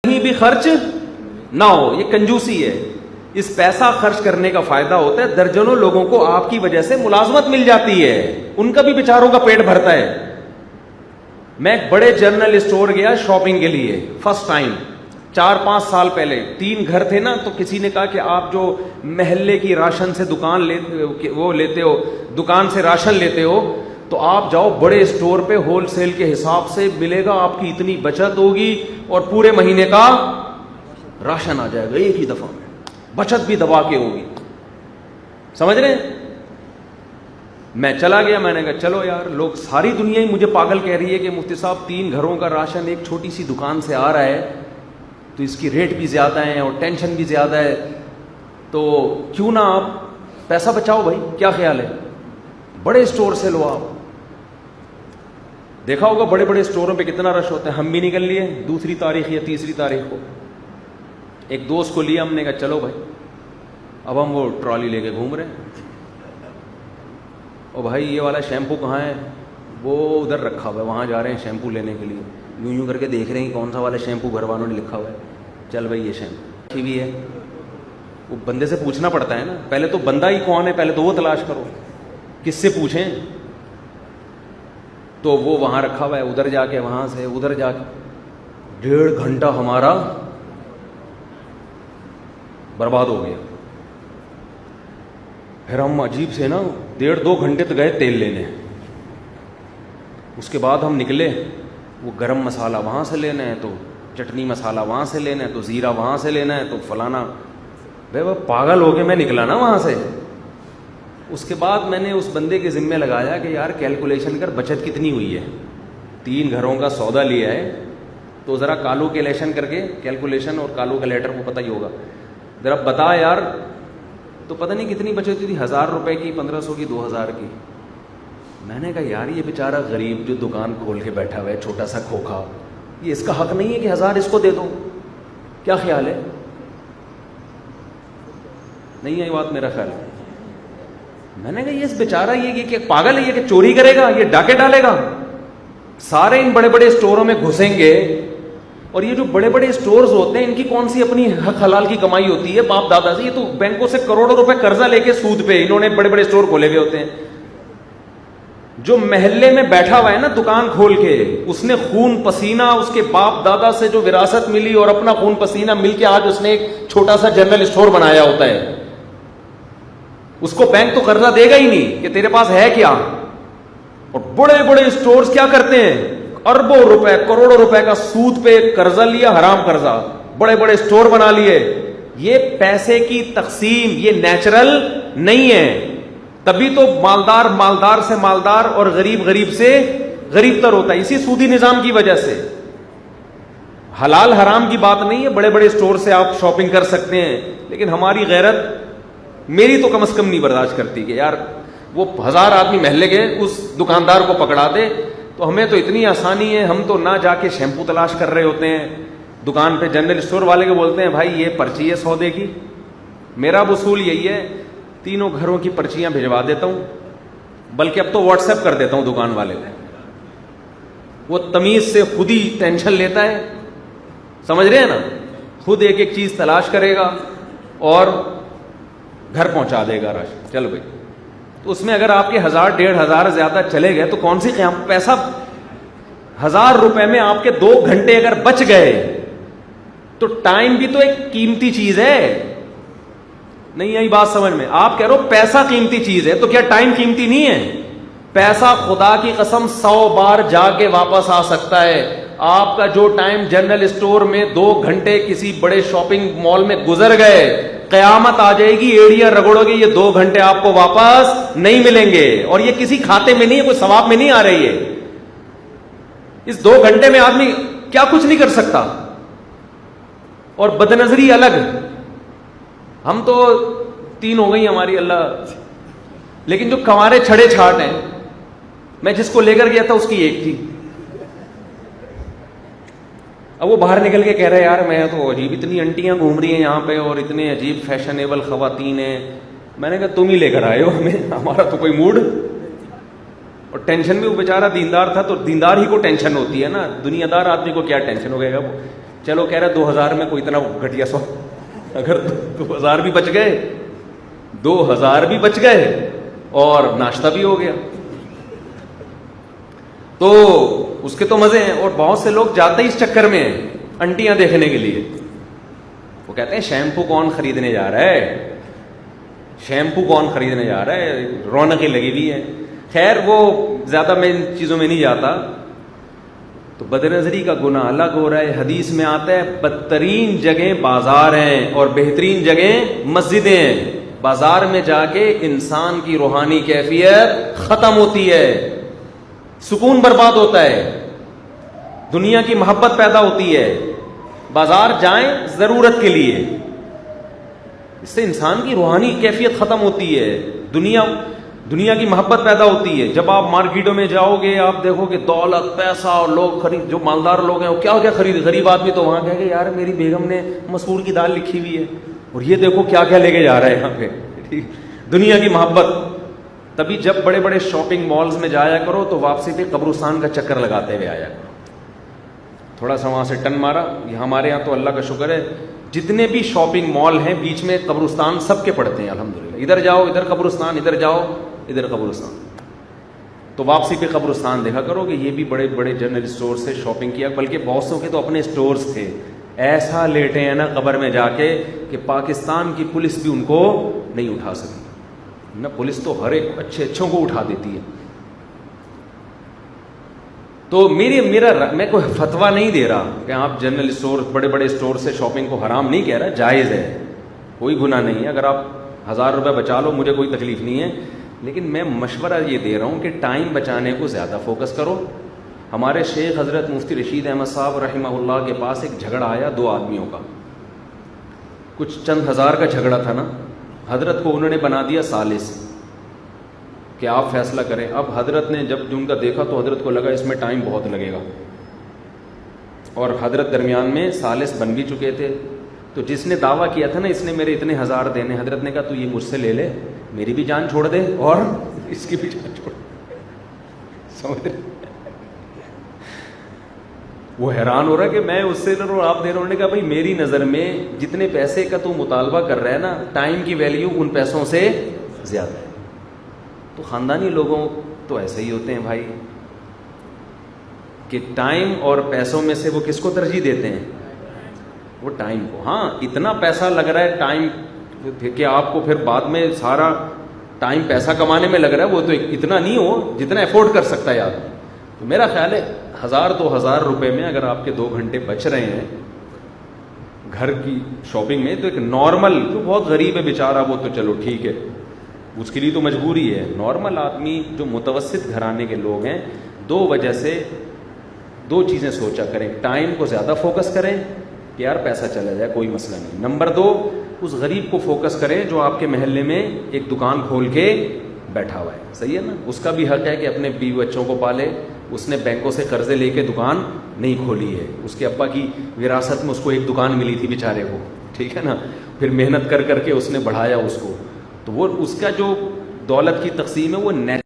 کہیں بھی خرچ نہ ہو. یہ کنجوسی ہے. اس پیسہ خرچ کرنے کا فائدہ ہوتا ہے درجنوں لوگوں کو آپ کی وجہ سے ملازمت مل جاتی ہے, ان کا بھی بیچاروں کا پیٹ بھرتا ہے. میں ایک بڑے جنرل اسٹور گیا شاپنگ کے لیے فرسٹ ٹائم 4-5 سال پہلے. 3 گھر تھے نا, تو کسی نے کہا کہ آپ جو محلے کی راشن سے دکان سے راشن لیتے ہو تو آپ جاؤ بڑے اسٹور پہ ہول سیل کے حساب سے ملے گا, آپ کی اتنی بچت ہوگی اور پورے مہینے کا راشن آ جائے گا ایک ہی دفعہ میں, بچت بھی دبا کے ہوگی. سمجھ رہے ہیں؟ میں چلا گیا, میں نے کہا چلو یار, لوگ ساری دنیا ہی مجھے پاگل کہہ رہی ہے کہ مفتی صاحب 3 گھروں کا راشن ایک چھوٹی سی دکان سے آ رہا ہے تو اس کی ریٹ بھی زیادہ ہے اور ٹینشن بھی زیادہ ہے, تو کیوں نہ آپ پیسہ بچاؤ بھائی, کیا خیال ہے؟ بڑے اسٹور سے لو. آپ دیکھا ہوگا بڑے بڑے اسٹوروں پہ کتنا رش ہوتا ہے. ہم بھی نکل لیے 2 تاریخ یا 3 تاریخ کو, ایک دوست کو لیا, ہم نے کہا چلو بھائی, اب ہم وہ ٹرالی لے کے گھوم رہے ہیں. او بھائی یہ والا شیمپو کہاں ہے؟ وہ ادھر رکھا ہوا ہے, وہاں جا رہے ہیں شیمپو لینے کے لیے. یوں کر کے دیکھ رہے ہیں کون سا والا شیمپو گھر والوں نے لکھا ہوا ہے. چل بھائی یہ شیمپو اچھی بھی ہے. وہ بندے سے پوچھنا پڑتا ہے نا, پہلے تو بندہ ہی کون ہے پہلے تو وہ تلاش کرو, کس سے پوچھیں. تو وہ وہاں رکھا ہوا ہے, ادھر جا کے وہاں سے ادھر جا کے 1.5 گھنٹہ ہمارا برباد ہو گیا. پھر ہم عجیب سے نا 1.5-2 گھنٹے تو گئے تیل لینے. اس کے بعد ہم نکلے, وہ گرم مسالہ وہاں سے لینا ہے, تو چٹنی مسالہ وہاں سے لینا ہے, تو زیرہ وہاں سے لینا ہے, تو فلانا. بھائی وہ پاگل ہو کے میں نکلا نا وہاں سے. اس کے بعد میں نے اس بندے کے ذمے لگایا کہ یار کیلکولیشن کر بچت کتنی ہوئی ہے, 3 گھروں کا سودا لیا ہے, تو ذرا کیلکولیشن کر کے, کیلکولیشن اور کیلکولیٹر کو پتہ ہی ہوگا, ذرا بتا یار. تو پتہ نہیں کتنی بچت تھی, 1000 روپے کی, 1500 کی, 2000 کی. میں نے کہا یار یہ بیچارہ غریب جو دکان کھول کے بیٹھا ہوا ہے چھوٹا سا کھوکھا, یہ اس کا حق نہیں ہے کہ 1000 اس کو دے دو؟ کیا خیال ہے؟ نہیں ہے بات میرا خیال. میں نے کہا یہ بیچارہ یہ کہ پاگل ہے یہ کہ چوری کرے گا, یہ ڈاکے ڈالے گا. سارے ان بڑے بڑے اسٹوروں میں گھسیں گے, اور یہ جو بڑے بڑے اسٹورز ہوتے ہیں ان کی کون سی اپنی حق حلال کی کمائی ہوتی ہے باپ دادا سے؟ یہ تو بینکوں سے کروڑوں روپے قرضہ لے کے سود پہ انہوں نے بڑے بڑے اسٹور کھولے ہوئے ہوتے ہیں. جو محلے میں بیٹھا ہوا ہے نا دکان کھول کے, اس نے خون پسینہ اس کے باپ دادا سے جو وراثت ملی اور اپنا خون پسینہ مل کے آج اس نے ایک چھوٹا سا جنرل اسٹور بنایا ہوتا ہے. اس کو بینک تو قرضہ دے گا ہی نہیں کہ تیرے پاس ہے کیا. اور بڑے بڑے اسٹورز کیا کرتے ہیں, اربوں روپے کروڑوں روپے کا سود پہ قرضہ لیا, حرام قرضہ, بڑے بڑے اسٹور بنا لیے. یہ پیسے کی تقسیم یہ نیچرل نہیں ہے. تبھی تو مالدار مالدار سے مالدار اور غریب غریب سے غریب تر ہوتا ہے, اسی سودی نظام کی وجہ سے. حلال حرام کی بات نہیں ہے, بڑے بڑے اسٹور سے آپ شاپنگ کر سکتے ہیں, لیکن ہماری غیرت, میری تو کم از کم نہیں برداشت کرتی کہ یار وہ 1000 آدمی محلے کے اس دکاندار کو پکڑا دے. تو ہمیں تو اتنی آسانی ہے, ہم تو نہ جا کے شیمپو تلاش کر رہے ہوتے ہیں دکان پہ. جنرل اسٹور والے کے بولتے ہیں بھائی یہ پرچی ہے سودے کی. میرا وصول یہی ہے, 3 گھروں کی پرچیاں بھجوا دیتا ہوں, بلکہ اب تو واٹس ایپ کر دیتا ہوں دکان والے کو. وہ تمیز سے خود ہی ٹینشن لیتا ہے, سمجھ رہے ہیں نا, خود ایک ایک چیز تلاش کرے گا اور گھر پہنچا دے گا راشن. چلو بھائی, تو اس میں اگر آپ کے 1000-1500 زیادہ چلے گئے تو کون سی قیام پیسہ. 1000 روپے میں آپ کے 2 گھنٹے اگر بچ گئے تو ٹائم بھی تو ایک قیمتی چیز ہے. نہیں آئی بات سمجھ میں؟ آپ کہہ رہے ہو پیسہ قیمتی چیز ہے, تو کیا ٹائم قیمتی نہیں ہے؟ پیسہ خدا کی قسم 100 بار جا کے واپس آ سکتا ہے. آپ کا جو ٹائم جنرل اسٹور میں 2 گھنٹے کسی بڑے شاپنگ مال میں گزر گئے, قیامت آ جائے گی, ایڑیاں رگڑو گے, یہ 2 گھنٹے آپ کو واپس نہیں ملیں گے. اور یہ کسی کھاتے میں نہیں ہے, کوئی ثواب میں نہیں آ رہی ہے. اس 2 گھنٹے میں آدمی کیا کچھ نہیں کر سکتا. اور بدنظری الگ, ہم تو 3 ہو گئی ہماری اللہ, لیکن جو کمارے چھڑے چھاٹ ہیں, میں جس کو لے کر گیا تھا اس کی 1 تھی. اب وہ باہر نکل کے کہہ رہے یار میں تو عجیب, اتنی انٹیاں گھوم رہی ہیں یہاں پہ اور اتنے عجیب فیشنیبل خواتین ہیں. میں نے کہا تم ہی لے کر آئے ہو ہمیں, ہمارا تو کوئی موڈ. اور ٹینشن بھی, وہ بیچارہ دیندار تھا, تو دیندار ہی کو ٹینشن ہوتی ہے نا, دنیا دار آدمی کو کیا ٹینشن ہو گئے گا. وہ چلو کہہ رہا 2000 میں کوئی اتنا گھٹیا سو, اگر 2000 بھی بچ گئے, 2000 بھی بچ گئے اور ناشتہ بھی ہو گیا تو اس کے تو مزے ہیں. اور بہت سے لوگ جاتے ہی اس چکر میں ہیں انٹیاں دیکھنے کے لیے. وہ کہتے ہیں شیمپو کون خریدنے جا رہا ہے, شیمپو کون خریدنے جا رہا ہے, رونقیں لگی ہوئی ہیں. خیر وہ زیادہ میں ان چیزوں میں نہیں جاتا. تو بد نظری کا گناہ الگ ہو رہا ہے. حدیث میں آتا ہے بدترین جگہیں بازار ہیں اور بہترین جگہیں مسجدیں ہیں. بازار میں جا کے انسان کی روحانی کیفیت ختم ہوتی ہے, سکون برباد ہوتا ہے, دنیا کی محبت پیدا ہوتی ہے. بازار جائیں ضرورت کے لیے, اس سے انسان کی روحانی کیفیت ختم ہوتی ہے, دنیا کی محبت پیدا ہوتی ہے. جب آپ مارکیٹوں میں جاؤ گے آپ دیکھو کہ دولت پیسہ اور لوگ خرید, جو مالدار لوگ ہیں وہ کیا کیا خرید, غریب آدمی تو وہاں کہے کہ یار میری بیگم نے مسور کی دال لکھی ہوئی ہے اور یہ دیکھو کیا کیا لے کے جا رہا ہے یہاں پہ. دنیا کی محبت. تبھی جب بڑے بڑے شاپنگ مالز میں جایا کرو تو واپسی پہ قبرستان کا چکر لگاتے ہوئے آیا کرو. تھوڑا سا وہاں سے ٹن مارا. یہ ہمارے یہاں تو اللہ کا شکر ہے جتنے بھی شاپنگ مال ہیں بیچ میں قبرستان سب کے پڑتے ہیں الحمدللہ. ادھر جاؤ ادھر قبرستان, ادھر جاؤ ادھر قبرستان. تو واپسی پہ قبرستان دیکھا کرو کہ یہ بھی بڑے بڑے جنرل اسٹور سے شاپنگ کیا, بلکہ بہت سو کے تو اپنے اسٹورز تھے. ایسا لیٹے ہیں نا قبر میں جا کے کہ پاکستان کی پولیس بھی ان کو نہیں اٹھا سکتی. نہ پولیس تو ہر ایک اچھوں کو اٹھا دیتی ہے. تو میں کوئی فتویٰ نہیں دے رہا کہ آپ جنرل اسٹور بڑے بڑے اسٹور سے شاپنگ کو حرام نہیں کہہ رہا, جائز ہے, کوئی گناہ نہیں ہے. اگر آپ 1000 روپے بچا لو مجھے کوئی تکلیف نہیں ہے, لیکن میں مشورہ یہ دے رہا ہوں کہ ٹائم بچانے کو زیادہ فوکس کرو. ہمارے شیخ حضرت مفتی رشید احمد صاحب رحمہ اللہ کے پاس ایک جھگڑا آیا 2 آدمیوں کا, کچھ چند ہزار کا جھگڑا تھا نا. حضرت کو انہوں نے بنا دیا ثالث کہ آپ فیصلہ کریں. اب حضرت نے جب ان کا دیکھا تو حضرت کو لگا اس میں ٹائم بہت لگے گا, اور حضرت درمیان میں ثالث بن بھی چکے تھے. تو جس نے دعویٰ کیا تھا نا اس نے میرے اتنے 1000 دینے, حضرت نے کہا تو یہ مجھ سے لے لے, میری بھی جان چھوڑ دے اور اس کی بھی جان چھوڑ دے. سمجھ رہے, وہ حیران ہو رہا ہے کہ میں اس سے لڑوں آپ دے رہا ہوں. نے کہا بھائی میری نظر میں جتنے پیسے کا تو مطالبہ کر رہا ہے نا, ٹائم کی ویلیو ان پیسوں سے زیادہ ہے. تو خاندانی لوگوں تو ایسے ہی ہوتے ہیں بھائی کہ ٹائم اور پیسوں میں سے وہ کس کو ترجیح دیتے ہیں, وہ ٹائم کو. ہاں اتنا پیسہ لگ رہا ہے ٹائم کہ آپ کو پھر بعد میں سارا ٹائم پیسہ کمانے میں لگ رہا ہے, وہ تو اتنا نہیں ہو جتنا افورڈ کر سکتا ہے آدمی. تو میرا خیال ہے 1000-2000 روپے میں اگر آپ کے 2 گھنٹے بچ رہے ہیں گھر کی شاپنگ میں, تو ایک نارمل جو بہت غریب ہے بیچارہ وہ تو چلو ٹھیک ہے, اس کے لیے تو مجبوری ہے. نارمل آدمی جو متوسط گھرانے کے لوگ ہیں 2 وجہ سے 2 چیزیں سوچا کریں. ٹائم کو زیادہ فوکس کریں کہ یار پیسہ چلا جائے کوئی مسئلہ نہیں. نمبر 2 اس غریب کو فوکس کریں جو آپ کے محلے میں ایک دکان کھول کے بیٹھا ہوا ہے. صحیح ہے نا, اس کا بھی حق ہے کہ اپنے بیوی بچوں کو پالے. اس نے بینکوں سے قرضے لے کے دکان نہیں کھولی ہے, اس کے ابا کی وراثت میں اس کو ایک دکان ملی تھی بیچارے کو, ٹھیک ہے نا, پھر محنت کر کے اس نے بڑھایا اس کو. تو وہ اس کا جو دولت کی تقسیم ہے وہ